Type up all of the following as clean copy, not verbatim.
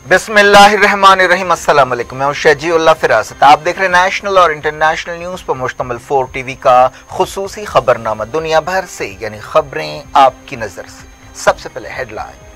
बिस्मिल्लाहिर्रहमानिर्रहीम। अस्सलाम वालेकुम। मैं हूं शजीउल्लाह फिरासत। आप देख रहे हैं नेशनल और इंटरनेशनल न्यूज पर मुश्तमिल 4 टीवी का खुसूसी खबरनामा दुनिया भर से, यानी खबरें आपकी नजर से। सबसे पहले headline.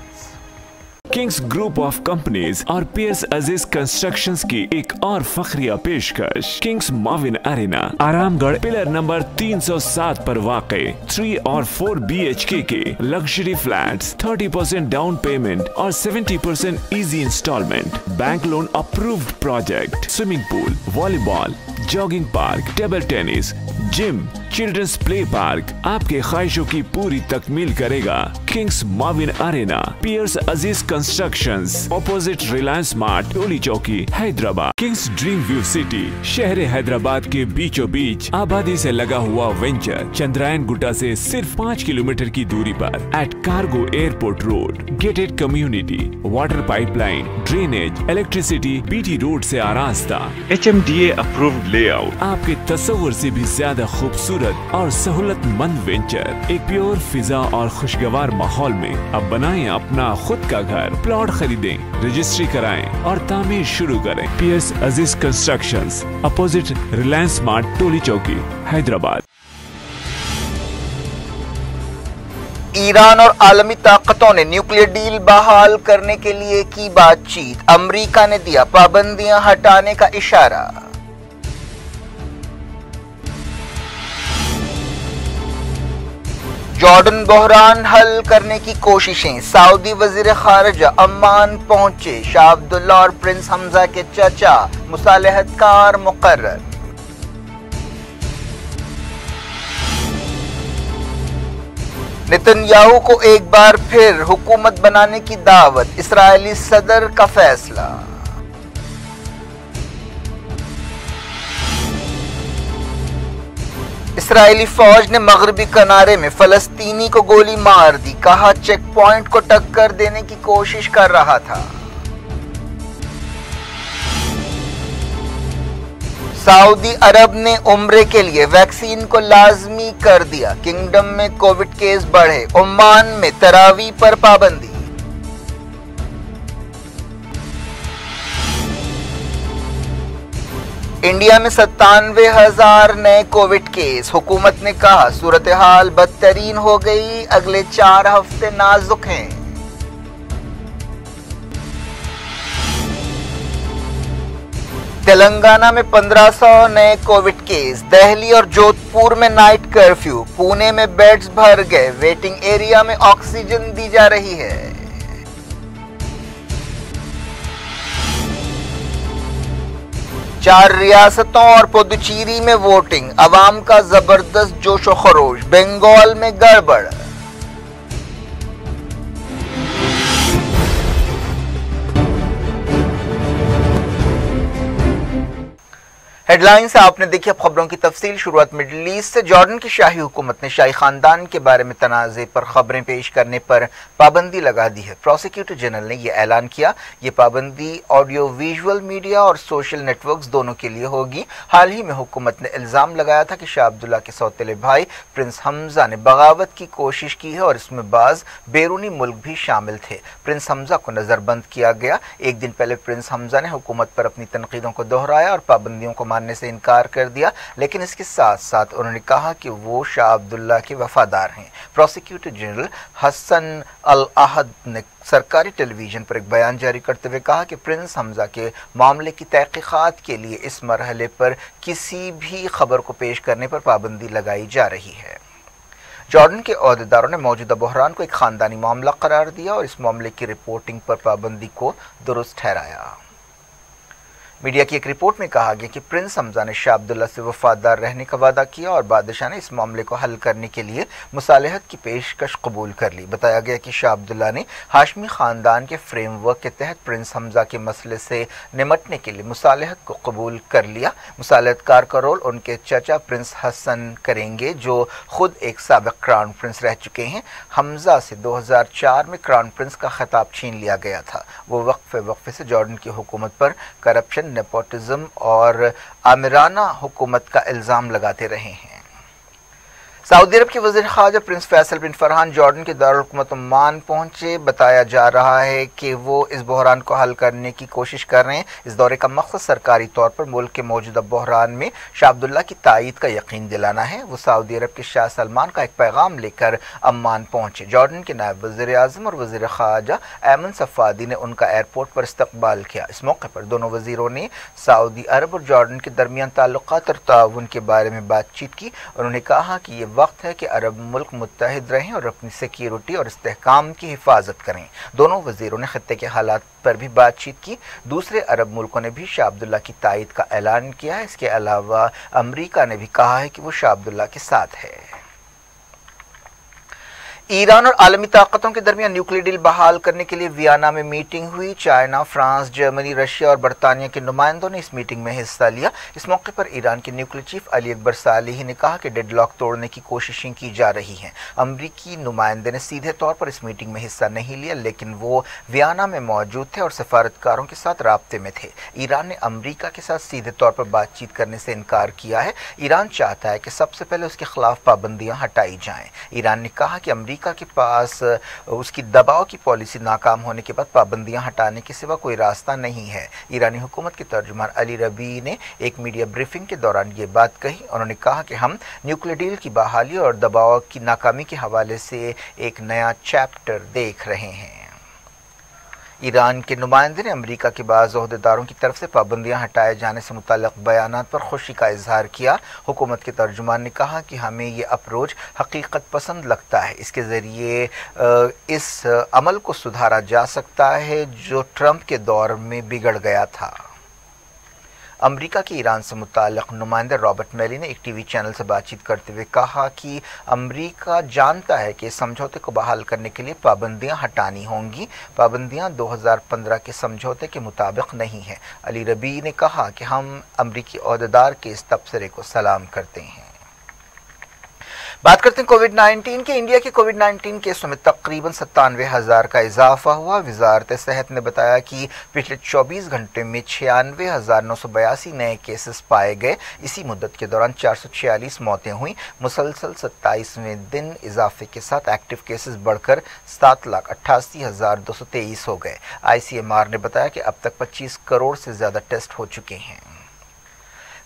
Kings Group of Companies और पियर्स अजीज कंस्ट्रक्शंस की एक और फखरिया पेशकश। Kings Mavin Arena, Aramghar, pillar number 307 पर वाक़े 3 और 4 BHK के लग्जरी फ्लैट्स, 30% डाउन पेमेंट और 70% easy instalment. Bank loan approved project. Swimming pool, volleyball, jogging park, table tennis, gym, children's play park आपके ख्वाहिशों की पूरी तकमील करेगा। Kings Mavin arena, Pierce Aziz constructions, opposite Reliance Smart, Toli Chowki, Hyderabad. Kings Dream View City, शहर हैदराबाद के बीचों बीच आबादी से लगा हुआ वेंचर, चंद्रायन गुट्टा से सिर्फ 5 किलोमीटर की दूरी पर, at cargo airport road, gated community, water pipeline, drainage, electricity, BT road से आरास्ता, HMDA अप्रूव्ड लेआउट, आपके तस्वुर से भी ज्यादा खूबसूरत और सहूलतमंद वेंचर, एक प्योर फिजा और खुशगवार माहौल में। अब बनाएं अपना खुद का घर। प्लॉट खरीदें, रजिस्ट्री कराएं और तामीर शुरू करें। Piers Aziz constructions, opposite Reliance Smart, Toli Chowki, Hyderabad. Iran और आलमी ताकतों ने न्यूक्लियर डील बहाल करने के लिए की बातचीत। अमेरिका ने दिया पाबंदियां हटाने का इशारा। जॉर्डन बहरान हल करने की कोशिशें। सऊदी वजीर खारजा अम्मान पहुंचे। शाह अब्दुल्ला और प्रिंस हमजा के चाचा मुसालहतकार मुकर्रर। नेतन्याहू को एक बार फिर हुकूमत बनाने की दावत। इस्राएली सदर का फैसला। इस्राएली फौज ने मगरबी किनारे में फलस्तीनी को गोली मार दी। कहा चेक पॉइंट को टक्कर देने की कोशिश कर रहा था। सऊदी अरब ने उम्रे के लिए वैक्सीन को लाजमी कर दिया। किंगडम में कोविड केस बढ़े। ओमान में तरावी पर पाबंदी। इंडिया में 97,000 नए कोविड केस। हुकूमत ने कहा सूरत हाल बदतरीन हो गई, अगले 4 हफ्ते नाजुक हैं। तेलंगाना में 1500 नए कोविड केस। दिल्ली और जोधपुर में नाइट कर्फ्यू। पुणे में बेड्स भर गए। वेटिंग एरिया में ऑक्सीजन दी जा रही है। चार रियासतों और पुदुचेरी में वोटिंग। अवाम का जबरदस्त जोश व खरोश। बंगाल में गड़बड़। हेडलाइन से आपने देखी। अब खबरों की तफसील। शुरुआत मिडल ईस्ट से। जॉर्डन की शाही हुकूमत ने शाही खानदान के बारे में तनाज़े पर खबरें पेश करने पर पाबंदी लगा दी है। प्रोसिक्यूटर जनरल ने यह ऐलान किया। ये पाबंदी ऑडियो विजुअल मीडिया और सोशल नेटवर्क्स दोनों के लिए होगी। हाल ही में हुकूमत ने इल्ज़ाम लगाया था कि शाह अब्दुल्ला के सौतेले भाई प्रिंस हमजा ने बगावत की कोशिश की है और इसमें बाज़ बैरूनी मुल्क भी शामिल थे। प्रिंस हमजा को नज़रबंद किया गया। एक दिन पहले प्रिंस हमजा ने हुकूमत पर अपनी तनकीदों को दोहराया और पाबंदियों को मानने से इनकार कर दिया, लेकिन इसके साथ साथ उन्होंने कहा कि वो शाह अब्दुल्ला के वफादार हैं। प्रोसिक्यूटर जनरल हसन अल अहद ने सरकारी टेलीविजन पर एक बयान जारी करते हुए कहा कि प्रिंस हमजा के मामले की तहकीकात के लिए इस मरहले पर किसी भी खबर को पेश करने पर पाबंदी लगाई जा रही है। जॉर्डन के ओहदेदारों ने मौजूदा बहरान को एक खानदानी मामला करार दिया और इस मामले की रिपोर्टिंग पर पाबंदी को दुरुस्त ठहराया। मीडिया की एक रिपोर्ट में कहा गया कि प्रिंस हमजा ने शाह अब्दुल्ला से वफादार रहने का वादा किया और बादशाह ने इस मामले को हल करने के लिए मुसालहत की पेशकश कबूल कर ली। बताया गया कि शाह अब्दुल्ला ने हाशमी खानदान के फ्रेमवर्क के तहत प्रिंस हमजा के मसले से निमटने के लिए मुसालहत को कबूल कर लिया। मुसालहतकार का रोल उनके चाचा प्रिंस हसन करेंगे, जो खुद एक साबिक क्राउन प्रिंस रह चुके हैं। हमजा से 2004 में क्राउन प्रिंस का खिताब छीन लिया गया था। वो वक्फे से जॉर्डन की हुकूमत पर करप्शन, नेपोटिज्म और आमिराना हुकूमत का इल्ज़ाम लगाते रहे हैं। सऊदी अरब के वज़ीर ख़ारजा प्रिंस फैसल बिन फरहान जॉर्डन के दारुल हुकूमत ओमान पहुंचे। बताया जा रहा है कि वो इस बहरान को हल करने की कोशिश कर रहे हैं। इस दौरे का मकसद सरकारी तौर पर मुल्क के मौजूदा बहरान में शाह अब्दुल्ला की तायीद का यकीन दिलाना है। वो सऊदी अरब के शाह सलमान का एक पैगाम लेकर अम्मान पहुंचे। जॉर्डन के नायब वज़ीर आज़म और वज़ीर ख़ारजा ऐमन सफ़ादी ने उनका एयरपोर्ट पर इस्तकबाल किया। इस मौके पर दोनों वज़ीरों ने सऊदी अरब और जॉर्डन के दरमियान ताल्लुकात और ताउन के बारे में बातचीत की। उन्होंने कहा कि ये वक्त है कि अरब मुल्क मुत्तहिद रहें और अपनी सिक्योरिटी और इस्तेहकाम की हिफाजत करें। दोनों वज़ीरों ने खत्ते के हालात पर भी बातचीत की। दूसरे अरब मुल्कों ने भी शाह अब्दुल्ला की तायीद का ऐलान किया है। इसके अलावा अमरीका ने भी कहा है कि वो शाह अब्दुल्ला के साथ है। ईरान और आलमी ताकतों के दरमियान न्यूक्लियर डील बहाल करने के लिए वियना में मीटिंग हुई। चाइना, फ्रांस, जर्मनी, रशिया और बरतानिया के नुमाइंदों ने इस मीटिंग में हिस्सा लिया। इस मौके पर ईरान के nuclear chief Ali Akbar Salehi ने कहा कि डेडलॉक तोड़ने की कोशिशें की जा रही हैं। अमरीकी नुमाइंदे ने सीधे तौर पर इस मीटिंग में हिस्सा नहीं लिया, लेकिन वो वियना में मौजूद थे और सफारतकारों के साथ राब्ते में थे। ईरान ने अमरीका के साथ सीधे तौर पर बातचीत करने से इनकार किया है। ईरान चाहता है कि सबसे पहले उसके खिलाफ पाबंदियां हटाई जाएं। ईरान ने कहा कि अमरीका के पास उसकी दबाव की पॉलिसी नाकाम होने के बाद पाबंदियां हटाने के सिवा कोई रास्ता नहीं है। ईरानी हुकूमत के तर्जुमान अली रबी ने एक मीडिया ब्रीफिंग के दौरान ये बात कही। उन्होंने कहा कि हम न्यूक्लियर डील की बहाली और दबाव की नाकामी के हवाले से एक नया चैप्टर देख रहे हैं। ईरान के नुमाइंदे ने अमेरिका के बाज़ ओहदेदारों की तरफ से पाबंदियां हटाए जाने से मुताल्लिक़ बयानात पर खुशी का इजहार किया। हुकूमत के तर्जुमान ने कहा कि हमें ये अप्रोच हकीकत पसंद लगता है। इसके ज़रिए इस अमल को सुधारा जा सकता है जो ट्रंप के दौर में बिगड़ गया था। अमेरिका के ईरान से मुताल्लिक़ नुमाइंदे रॉबर्ट मैली ने एक टीवी चैनल से बातचीत करते हुए कहा कि अमेरिका जानता है कि इस समझौते को बहाल करने के लिए पाबंदियां हटानी होंगी। पाबंदियां 2015 के समझौते के मुताबिक नहीं है। अली रबी ने कहा कि हम अमेरिकी ओहदेदार के इस तबसरे को सलाम करते हैं। बात करते हैं कोविड-19 के। इंडिया के कोविड-19 केसों में तकरीबन 97,000 का इजाफा हुआ। वजारत सेहत ने बताया कि पिछले 24 घंटे में 96,982 नए केसेस पाए गए। इसी मुद्दत के दौरान 446 मौतें हुई। मुसलसल 27वें दिन इजाफे के साथ एक्टिव केसेस बढ़कर 7,88,223 हो गए। ICMR ने बताया कि अब तक 25 करोड़ से ज्यादा टेस्ट हो चुके हैं।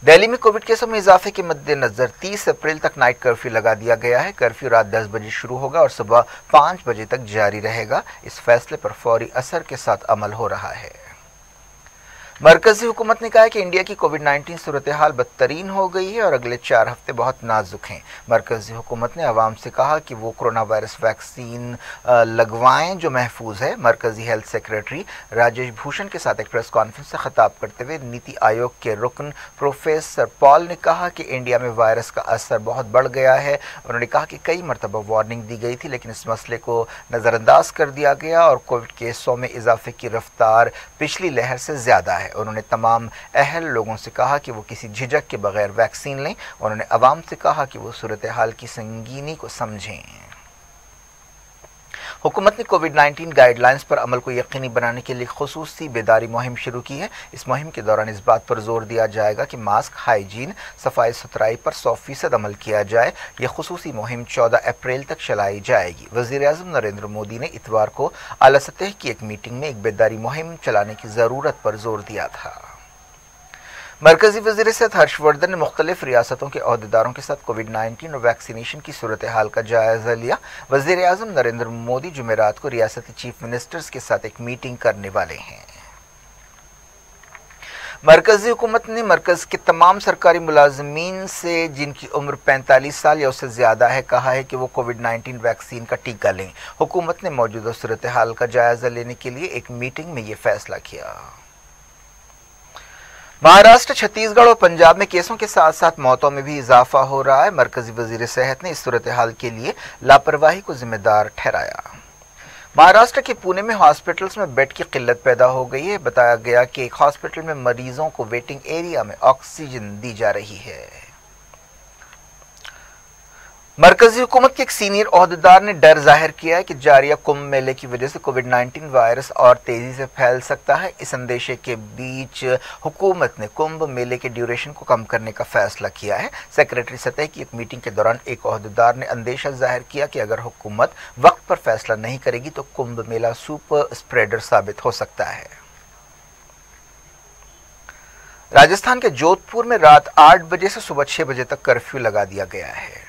दिल्ली में कोविड केसों में इजाफे के मद्देनजर 30 अप्रैल तक नाइट कर्फ्यू लगा दिया गया है। कर्फ्यू रात 10 बजे शुरू होगा और सुबह 5 बजे तक जारी रहेगा। इस फैसले पर फौरी असर के साथ अमल हो रहा है। मरकजी हुकूमत ने कहा है कि इंडिया की कोविड-19 सूरत हाल बदतरीन हो गई है और अगले 4 हफ्ते बहुत नाजुक हैं। मरकजी हुकूमत ने आवाम से कहा कि वो कोरोना वायरस वैक्सीन लगवाएं जो महफूज है। मरकजी हेल्थ सेक्रेटरी राजेश भूषण के साथ एक प्रेस कॉन्फ्रेंस से खिताब करते हुए नीति आयोग के रुकन प्रोफेसर पॉल ने कहा कि इंडिया में वायरस का असर बहुत बढ़ गया है। उन्होंने कहा कि कई मरतबा वार्निंग दी गई थी, लेकिन इस मसले को नज़रअंदाज कर दिया गया और कोविड केसों में इजाफे की रफ्तार पिछली लहर से ज़्यादा है। उन्होंने तमाम अहल लोगों से कहा कि वो किसी झिझक के बगैर वैक्सीन लें। उन्होंने अवाम से कहा कि वो सूरत हाल की संगीनी को समझें। हुकूमत ने कोविड-19 गाइडलाइंस पर अमल को यकीनी बनाने के लिए खुसूसी बेदारी मुहिम शुरू की है। इस मुहिम के दौरान इस बात पर जोर दिया जाएगा कि मास्क, हाइजीन, सफाई सुथराई पर 100% अमल किया जाए। यह खुसूसी मुहिम 14 अप्रैल तक चलाई जाएगी। वज़ीर आज़म नरेंद्र मोदी ने इतवार को आला सतह की एक मीटिंग में एक बेदारी मुहिम चलाने की ज़रूरत पर जोर दिया था। मरकजी वज़ीर सेहत हर्षवर्धन ने मुख्तलिफ रियासतों के ओहदेदारों के साथ कोविड-19 और वैक्सीनेशन की सूरत हाल का जायजा लिया। वज़ीर आज़म नरेंद्र मोदी जुमेरात को रियासती चीफ मिनिस्टर्स के साथ एक मीटिंग करने वाले हैं। मरकजी हुकूमत ने मरकज के तमाम सरकारी मुलाजमीन से जिनकी उम्र 45 साल या उससे ज़्यादा है कहा है कि वो कोविड-19 वैक्सीन का टीका लें। हुकूमत ने मौजूदा सूरत हाल का जायजा लेने के लिए एक मीटिंग में ये फैसला किया। महाराष्ट्र, छत्तीसगढ़ और पंजाब में केसों के साथ साथ मौतों में भी इजाफा हो रहा है। मरकजी वजीर सेहत ने इस सूरत हाल के लिए लापरवाही को जिम्मेदार ठहराया। महाराष्ट्र के पुणे में हॉस्पिटल्स में बेड की किल्लत पैदा हो गई है। बताया गया कि एक हॉस्पिटल में मरीजों को वेटिंग एरिया में ऑक्सीजन दी जा रही है। मरकजी हुकूमत के एक सीनियर ओहदेदार ने डर जाहिर किया है कि जारिया कुंभ मेले की वजह से कोविड-19 वायरस और तेजी से फैल सकता है। इस अंदेशे के बीच हुकूमत ने कुंभ मेले के ड्यूरेशन को कम करने का फैसला किया है। सेक्रेटरी सतह की एक मीटिंग के दौरान एक ओहदेदार ने अंदेशा जाहिर किया कि अगर हुकूमत वक्त पर फैसला नहीं करेगी तो कुंभ मेला सुपर स्प्रेडर साबित हो सकता है। राजस्थान के जोधपुर में रात 8 बजे से सुबह 6 बजे तक कर्फ्यू लगा दिया गया है।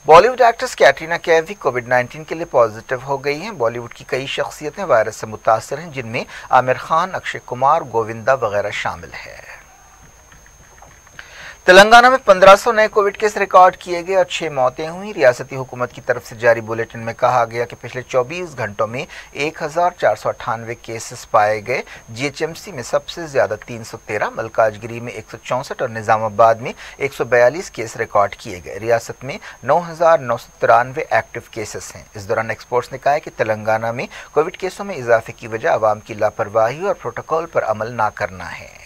बॉलीवुड एक्ट्रेस कैटरीना कैफ भी कोविड-19 के लिए पॉजिटिव हो गई हैं। बॉलीवुड की कई शख्सियतें वायरस से मुतासर हैं, जिनमें आमिर खान, अक्षय कुमार, गोविंदा वगैरह शामिल है। तेलंगाना में 1500 नए कोविड केस रिकॉर्ड किए गए और 6 मौतें हुई। रियासती हुकूमत की तरफ से जारी बुलेटिन में कहा गया कि पिछले 24 घंटों में 1498 केसेस पाए गए। जीएचएमसी में सबसे ज्यादा 313, मलकाजगिरी में 164 और निजामाबाद में 142 केस रिकॉर्ड किए गए। रियासत में 9993 एक्टिव केसेस हैं। इस दौरान एक्सपर्ट्स ने कहा है कि तेलंगाना में कोविड केसों में इजाफे की वजह आवाम की लापरवाही और प्रोटोकॉल पर अमल न करना है।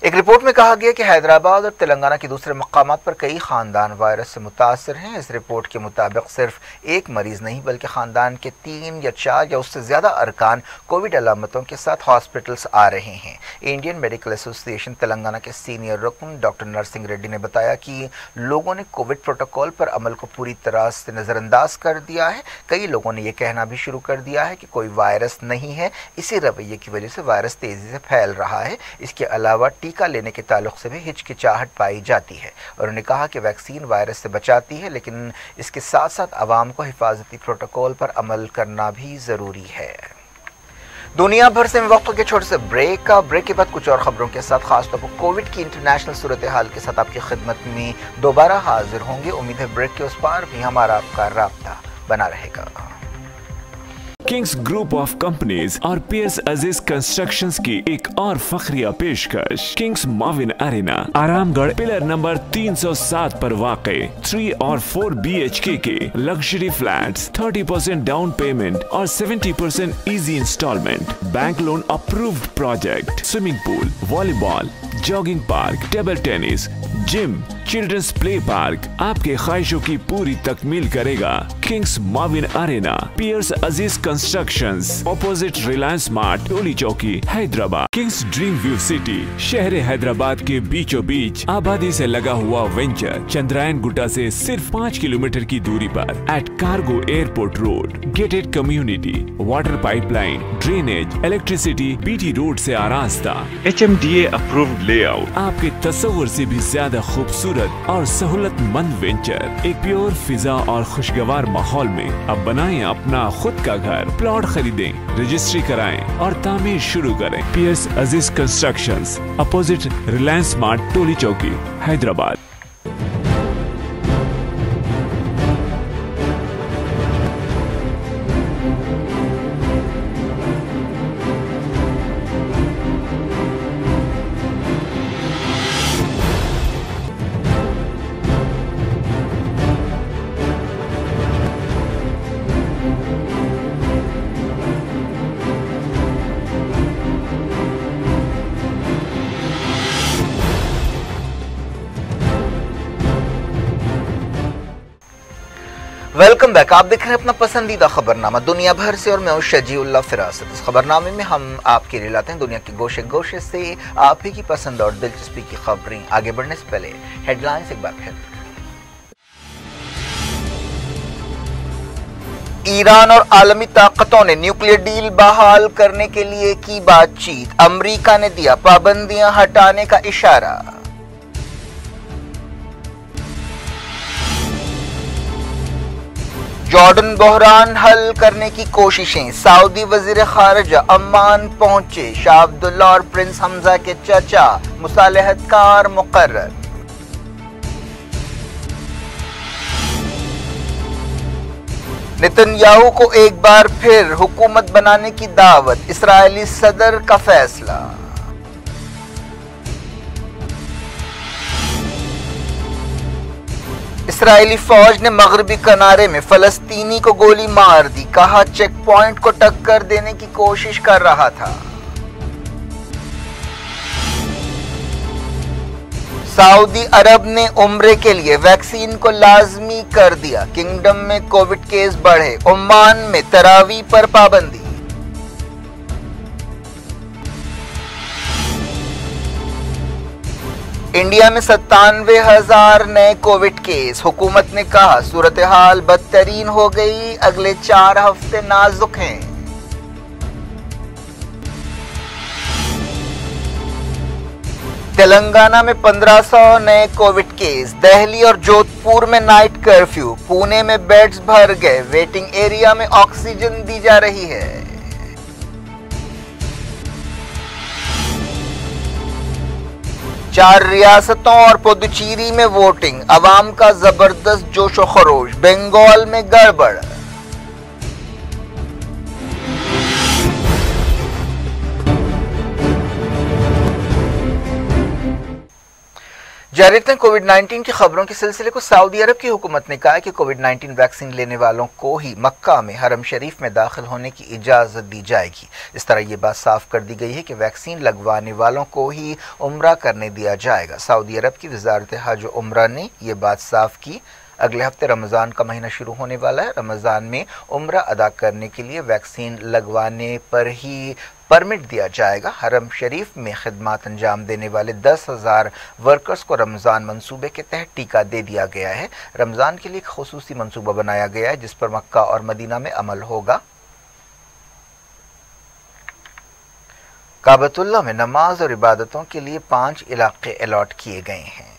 एक रिपोर्ट में कहा गया कि हैदराबाद और तेलंगाना के दूसरे मकामात पर कई खानदान वायरस से मुतासर हैं। इस रिपोर्ट के मुताबिक सिर्फ एक मरीज नहीं बल्कि खानदान के 3 या 4 या उससे ज्यादा अरकान कोविड अलामतों के साथ हॉस्पिटल्स आ रहे हैं। इंडियन मेडिकल एसोसिएशन तेलंगाना के सीनियर रुकन डॉक्टर नरसिंह रेड्डी ने बताया कि लोगों ने कोविड प्रोटोकॉल पर अमल को पूरी तरह से नजरअंदाज कर दिया है। कई लोगों ने यह कहना भी शुरू कर दिया है कि कोई वायरस नहीं है। इसी रवैये की वजह से वायरस तेजी से फैल रहा है। इसके अलावा टीका लेने के ताल्लुक से भी हिचकिचाहट पाई जाती है। और उन्होंने कहा कि वैक्सीन वायरस से बचाती है, लेकिन इसके साथ साथ आवाम को हिफाजती प्रोटोकॉल पर अमल करना भी जरूरी है। दुनिया भर से वक्त के छोटे से ब्रेक के बाद कुछ और खबरों के साथ खासतौर पर कोविड की इंटरनेशनल सूरत हाल के साथ आपकी खिदमत में दोबारा हाजिर होंगे। उम्मीद है ब्रेक के उस पार भी हमारा आपका राब्ता बना रहेगा। किंग्स ग्रुप ऑफ कंपनीज और पीएस अजीज कंस्ट्रक्शंस की एक और फखरिया पेशकश Kings Mavin Arena Aramghar pillar number 307 पर वाक़े 3 और 4 BHK के लग्जरी फ्लैट्स 30% डाउन पेमेंट और 70% easy instalment, bank loan approved project, swimming pool, volleyball, jogging park, table tennis, gym, children's play park आपके ख्वाहिशों की पूरी तकमील करेगा। Kings Mavin arena, Pierce Aziz constructions, opposite Reliance Mart, Toli Chowki, Hyderabad. Kings Dream View City, शहर हैदराबाद के बीचों बीच आबादी से लगा हुआ वेंचर, चंद्रायन गुट्टा से सिर्फ 5 किलोमीटर की दूरी पर at cargo airport road. Gated community, water pipeline, drainage, electricity, BT road से आरास्ता, HMDA अप्रूव्ड लेआउट, आपके तस्वुर से भी ज्यादा खूबसूरत और सहूलतमंद वेंचर, एक प्योर फिजा और खुशगवार माहौल में अब बनाएं अपना खुद का घर। प्लॉट खरीदें, रजिस्ट्री कराएं और तामीर शुरू करें। PS Aziz constructions, opposite Reliance Mart, Toli Chowki, Hyderabad. Welcome back. आप देख रहे हैं अपना पसंदीदा खबरनामा दुनिया भर से और मैं हूं शजीउल्लाह फिरासत। इस खबरनामे में हम आपके लिए लाते हैं दुनिया के गोशे गोशे से आप ही की पसंद और दिलचस्पी की खबरें। आगे बढ़ने से पहले हेडलाइंस एक बार फिर। ईरान और आलमी ताकतों ने न्यूक्लियर डील बहाल करने के लिए की बातचीत। अमेरिका ने दिया पाबंदियां हटाने का इशारा। जॉर्डन बहरान हल करने की कोशिशें। सऊदी वजीर खारजा अम्मान पहुंचे। शाह अब्दुल्ला और प्रिंस हमजा के चाचा मुसालहतकार मुकर्रर। नेतन्याहू को एक बार फिर हुकूमत बनाने की दावत। इस्राएली सदर का फैसला। इस्राएली फौज ने मगरबी किनारे में फलस्तीनी को गोली मार दी। कहा चेक पॉइंट को टक्कर देने की कोशिश कर रहा था। सऊदी अरब ने उम्रे के लिए वैक्सीन को लाजमी कर दिया। किंगडम में कोविड केस बढ़े। ओमान में तरावी पर पाबंदी। इंडिया में 97,000 नए कोविड केस। हुकूमत ने कहा सूरत हाल बदतरीन हो गई, अगले 4 हफ्ते नाजुक हैं। तेलंगाना में 1500 नए कोविड केस। दिल्ली और जोधपुर में नाइट कर्फ्यू। पुणे में बेड्स भर गए। वेटिंग एरिया में ऑक्सीजन दी जा रही है। चार रियासतों और पुदुचेरी में वोटिंग। अवाम का जबरदस्त जोशो खरोश। बंगाल में गड़बड़। जारी रखते हैं कोविड-19 की खबरों के सिलसिले को। सऊदी अरब की हुकूमत ने कहा है कि कोविड-19 वैक्सीन लेने वालों को ही मक्का में हरम शरीफ में दाखिल होने की इजाज़त दी जाएगी। इस तरह ये बात साफ कर दी गई है कि वैक्सीन लगवाने वालों को ही उम्रा करने दिया जाएगा। सऊदी अरब की वजारत हज और उम्रा ने यह बात साफ की। अगले हफ्ते रमज़ान का महीना शुरू होने वाला है। रमज़ान में उम्रा अदा करने के लिए वैक्सीन लगवाने पर ही परमिट दिया जाएगा। हरम शरीफ में खिदमत अंजाम देने वाले 10,000 वर्कर्स को रमज़ान मंसूबे के तहत टीका दे दिया गया है। रमज़ान के लिए एक खुसूसी मंसूबा बनाया गया है जिस पर मक्का और मदीना में अमल होगा। काबतुल्लाह में नमाज और इबादतों के लिए 5 इलाके अलॉट किए गए हैं।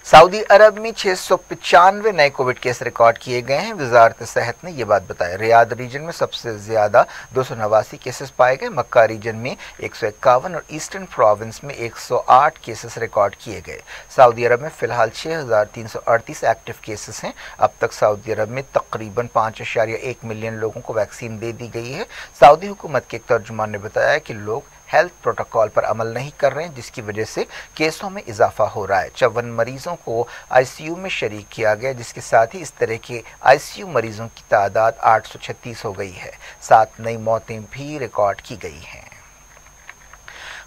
सऊदी अरब में 695 नए कोविड केस रिकॉर्ड किए गए हैं। वजारत सेहत ने यह बात बताया। रियाद रीजन में सबसे ज्यादा 289 केसेस पाए गए। मक्का रीजन में 151 और ईस्टर्न प्रोविंस में 108 केसेस रिकॉर्ड किए गए। सऊदी अरब में फिलहाल 6,338 एक्टिव केसेस हैं। अब तक सऊदी अरब में तकरीबन 5.1 मिलियन लोगों को वैक्सीन दे दी गई है। सऊदी हुकूमत के एक तर्जुमान ने बताया कि लोग हेल्थ प्रोटोकॉल पर अमल नहीं कर रहे हैं जिसकी वजह से केसों में इजाफा हो रहा है। 54 मरीजों को आईसीयू में शरीक किया गया जिसके साथ ही इस तरह के आईसीयू मरीजों की तादाद 836 हो गई है। 7 नई मौतें भी रिकॉर्ड की गई हैं।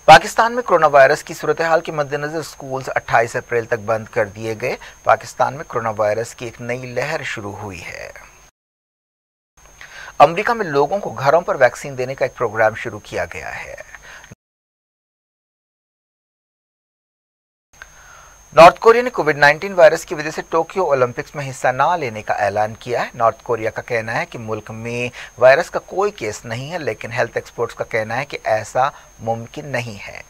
पाकिस्तान में कोरोना वायरस की सूरत हाल के मद्देनजर स्कूल्स 28 अप्रैल तक बंद कर दिए गए। पाकिस्तान में कोरोना वायरस की एक नई लहर शुरू हुई है। अमेरिका में लोगों को घरों पर वैक्सीन देने का एक प्रोग्राम शुरू किया गया है। नॉर्थ कोरिया ने कोविड-19 वायरस की वजह से टोक्यो ओलंपिक्स में हिस्सा न लेने का ऐलान किया है। नॉर्थ कोरिया का कहना है कि मुल्क में वायरस का कोई केस नहीं है, लेकिन हेल्थ एक्सपर्ट्स का कहना है कि ऐसा मुमकिन नहीं है।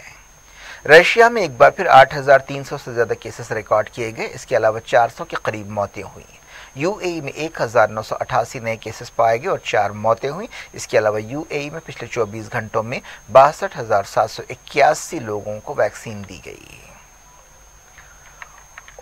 रशिया में एक बार फिर 8,300 से ज्यादा केसेस रिकॉर्ड किए गए। इसके अलावा 400 के करीब मौतें हुई। यूएई में 1,988 नए केसेस पाए गए और 4 मौतें हुई। इसके अलावा यूएई में पिछले 24 घंटों में 62,781 लोगों को वैक्सीन दी गई।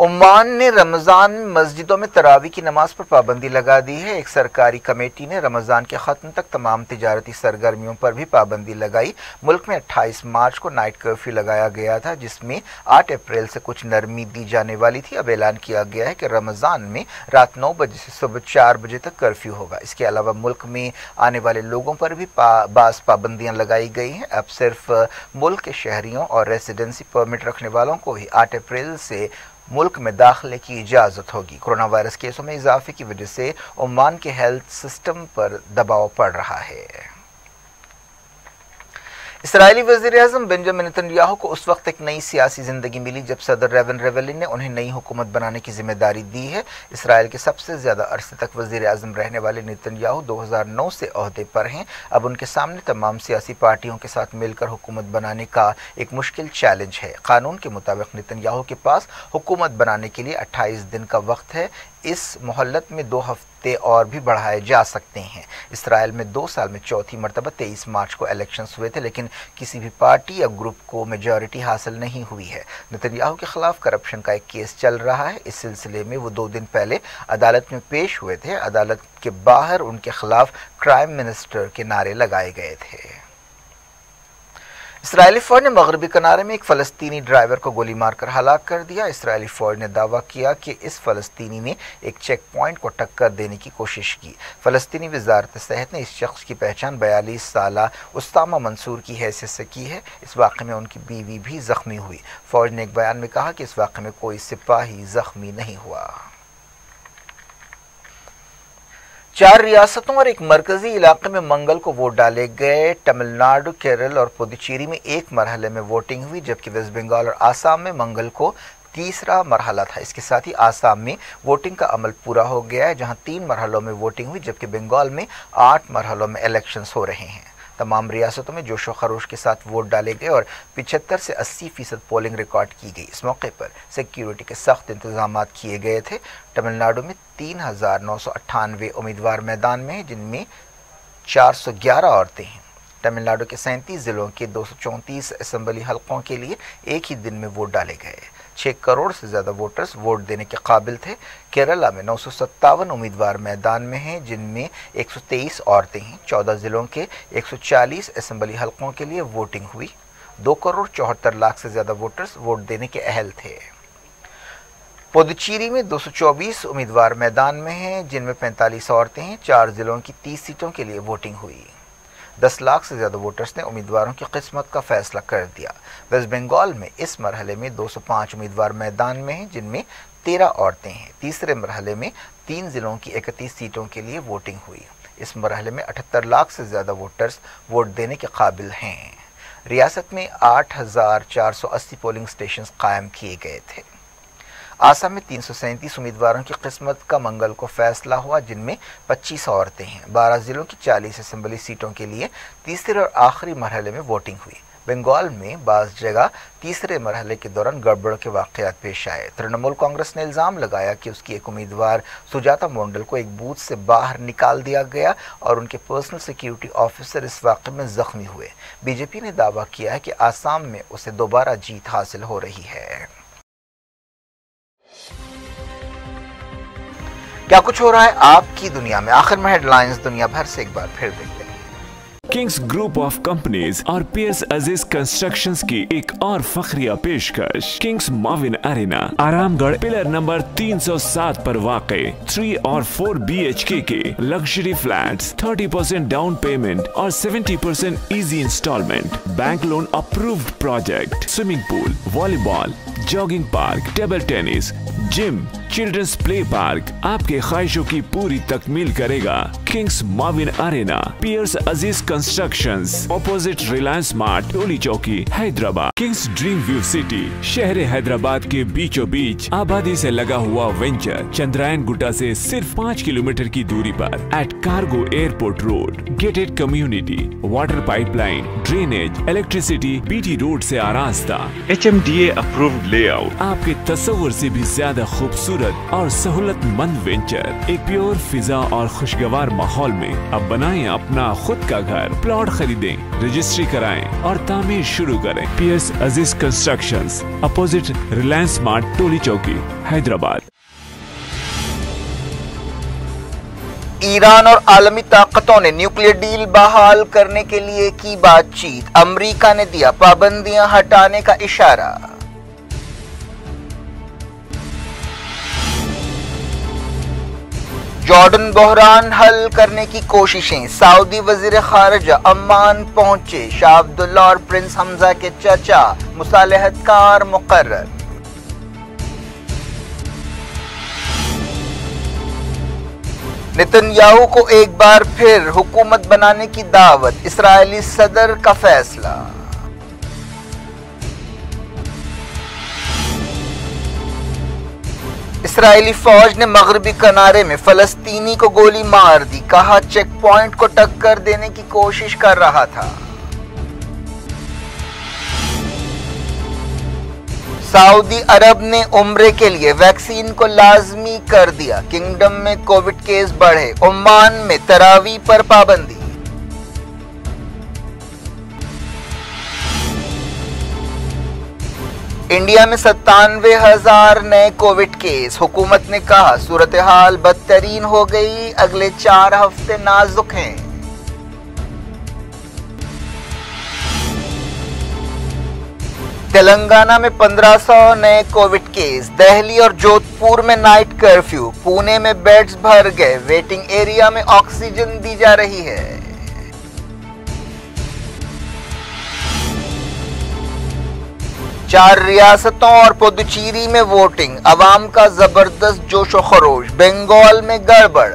ओमान ने रमज़ान में मस्जिदों में तरावी की नमाज पर पाबंदी लगा दी है। एक सरकारी कमेटी ने रमज़ान के ख़त्म तक तमाम तिजारती सरगर्मियों पर भी पाबंदी लगाई। मुल्क में 28 मार्च को नाइट कर्फ्यू लगाया गया था जिसमें 8 अप्रैल से कुछ नरमी दी जाने वाली थी। अब ऐलान किया गया है कि रमज़ान में रात 9 बजे से सुबह 4 बजे तक कर्फ्यू होगा। इसके अलावा मुल्क में आने वाले लोगों पर भी बास पाबंदियाँ लगाई गई हैं। अब सिर्फ मुल्क के शहरियों और रेसिडेंसी परमिट रखने वालों को ही 8 अप्रैल से मुल्क में दाखिले की इजाज़त होगी। कोरोना वायरस केसों में इजाफे की वजह से ओमान के हेल्थ सिस्टम पर दबाव पड़ रहा है। इसराइली वज़ीर-ए-आज़म बेंजामिन नेतन्याहू को उस वक्त एक नई सियासी जिंदगी मिली जब सदर रेवन रेवलिन ने उन्हें नई हुकूमत बनाने की जिम्मेदारी दी है। इसराइल के सबसे ज्यादा अरसे तक वज़ीर-ए-आज़म रहने वाले नेतन्याहू 2009 से ओहदे पर हैं। अब उनके सामने तमाम सियासी पार्टियों के साथ मिलकर हुकूमत बनाने का एक मुश्किल चैलेंज है। कानून के मुताबिक नेतन्याहू के पास हुकूमत बनाने के लिए 28 दिन का वक्त है। इस मोहल्लत में 2 हफ्ते और भी बढ़ाए जा सकते हैं। इसराइल में 2 साल में चौथी मरतबा 23 मार्च को इलेक्शंस हुए थे, लेकिन किसी भी पार्टी या ग्रुप को मेजॉरिटी हासिल नहीं हुई है। नेतन्याहू के खिलाफ करप्शन का एक केस चल रहा है। इस सिलसिले में वो 2 दिन पहले अदालत में पेश हुए थे। अदालत के बाहर उनके खिलाफ क्राइम मिनिस्टर के नारे लगाए गए थे। इसराइली फौज ने मगरबी किनारे में एक फ़लस्तीनी ड्राइवर को गोली मारकर हलाक कर दिया। इसराइली फौज ने दावा किया कि इस फ़लस्तीनी ने एक चेक पॉइंट को टक्कर देने की कोशिश की। फ़लस्तीनी वज़ारत सेहत ने इस शख्स की पहचान 42 साला उस्तामा मंसूर की हैसियत से की है। इस वाक़े में उनकी बीवी भी ज़ख्मी हुई। फौज ने एक बयान में कहा कि इस वाक़े में कोई सिपाही ज़ख्मी नहीं हुआ। 4 रियासतों और एक मरकजी इलाके में मंगल को वोट डाले गए। तमिलनाडु, केरल और पुदुचेरी में एक मरहले में वोटिंग हुई, जबकि वेस्ट बंगाल और आसाम में मंगल को तीसरा मरहला था। इसके साथ ही आसाम में वोटिंग का अमल पूरा हो गया है, जहां 3 मरहलों में वोटिंग हुई, जबकि बंगाल में 8 मरहलों में इलेक्शंस हो रहे हैं। तमाम रियासतों में जोशो खरोश के साथ वोट डाले गए और 75 से 80% पोलिंग रिकॉर्ड की गई। इस मौके पर सिक्योरिटी के सख्त इंतजाम किए गए थे। तमिलनाडु में 3998 उम्मीदवार मैदान में हैं, जिनमें 411 औरतें हैं। तमिलनाडु के 37 जिलों के 234 असेंबली हलकों के लिए एक ही दिन में वोट डाले गए। 6 करोड़ से ज़्यादा वोटर्स वोट देने के काबिल थे। केरला में 957 उम्मीदवार मैदान में हैं, जिनमें 123 औरतें हैं। 14 जिलों के 140 असेंबली हलकों के लिए वोटिंग हुई। 2 करोड़ 74 लाख से ज़्यादा वोटर्स वोट देने के अहल थे। पुदुचेरी में 224 उम्मीदवार मैदान में हैं, जिनमें 45 औरतें हैं। 4 जिलों की 30 सीटों के लिए वोटिंग हुई। 10 लाख से ज़्यादा वोटर्स ने उम्मीदवारों की किस्मत का फैसला कर दिया। वेस्ट बंगाल में इस मरहले में 205 उम्मीदवार मैदान में हैं, जिनमें 13 औरतें हैं। तीसरे मरहले में 3 जिलों की 31 सीटों के लिए वोटिंग हुई। इस मरहले में 78 लाख से ज़्यादा वोटर्स वोट देने के काबिल हैं। रियासत में 8480 पोलिंग स्टेशन कायम किए गए थे। आसाम में 337 उम्मीदवारों की किस्मत का मंगल को फैसला हुआ, जिनमें 25 औरतें हैं। 12 जिलों की 40 असेंबली सीटों के लिए तीसरे और आखिरी मरहले में वोटिंग हुई। बंगाल में बाज़ जगह तीसरे मरहले के दौरान गड़बड़ के वाक़यात पेश आए। तृणमूल कांग्रेस ने इल्ज़ाम लगाया कि उसकी एक उम्मीदवार सुजाता मंडल को एक बूथ से बाहर निकाल दिया गया और उनके पर्सनल सिक्योरिटी ऑफिसर इस वाक़े में ज़ख्मी हुए। बीजेपी ने दावा किया है कि आसाम में उसे दोबारा जीत हासिल हो रही है। क्या कुछ हो रहा है आपकी दुनिया में, आखिर में हेडलाइंस दुनिया भर से एक बार फिर देखते हैं। किंग्स ग्रुप ऑफ कंपनीज और पीएस अजीज कंस्ट्रक्शंस की एक और फखरिया पेशकश। Kings Mavin Arena, Aramghar, pillar number 307 पर वाक़े 3 और 4 BHK के लग्जरी फ्लैट्स, 30% डाउन पेमेंट और 70% easy instalment, bank loan approved project, swimming pool, volleyball, jogging park, table tennis, gym, children's play park आपके ख्वाहिशों की पूरी तकमील करेगा। Kings Mavin arena, Pierce Aziz constructions, opposite Reliance Mart, Toli Chowki, Hyderabad. Kings Dream View City, शहर हैदराबाद के बीचों बीच आबादी से लगा हुआ वेंचर, चंद्रायन गुट्टा से सिर्फ 5 किलोमीटर की दूरी पर, at cargo airport road, gated community, water pipeline, drainage, electricity, BT road से आरास्ता, HMDA अप्रूव्ड लेआउट, आपके तस्वुर से भी ज्यादा खूबसूरत और सहूलतमंद वेंचर, एक प्योर फिजा और खुशगवार माहौल में। अब बनाएं अपना खुद का घर, प्लॉट खरीदें, रजिस्ट्री कराएं और तामीर शुरू करें। PS Aziz constructions, opposite Reliance Mart, Toli Chowki, Hyderabad. Iran और आलमी ताकतों ने न्यूक्लियर डील बहाल करने के लिए की बातचीत। अमेरिका ने दिया पाबंदियां हटाने का इशारा। जॉर्डन बहरान हल करने की कोशिशें। सऊदी वजीर खारजा अम्मान पहुंचे। शाह अब्दुल्ला और प्रिंस हमजा के चाचा मुसालहतकार मुकर्रर। नेतन्याहू को एक बार फिर हुकूमत बनाने की दावत। इस्राएली सदर का फैसला। इस्राएली फौज ने मगरबी किनारे में फलस्तीनी को गोली मार दी। कहा चेक पॉइंट को टक्कर देने की कोशिश कर रहा था। सऊदी अरब ने उम्रे के लिए वैक्सीन को लाजमी कर दिया। किंगडम में कोविड केस बढ़े। ओमान में तरावी पर पाबंदी। इंडिया में 97,000 नए कोविड केस। हुकूमत ने कहा सूरत हाल बदतरीन हो गई, अगले 4 हफ्ते नाजुक हैं। तेलंगाना में 1500 नए कोविड केस, दिल्ली और जोधपुर में नाइट कर्फ्यू, पुणे में बेड्स भर गए, वेटिंग एरिया में ऑक्सीजन दी जा रही है। चार रियासतों और पुदुचेरी में वोटिंग, अवाम का जबरदस्त जोशो खरोश, बंगाल में गड़बड़।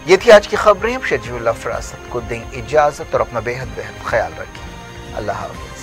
ये थी आज की खबरें। शजीउल्लाह फरासत को दें इजाजत और अपना बेहद ख्याल रखें। अल्लाह हाफ़िज़।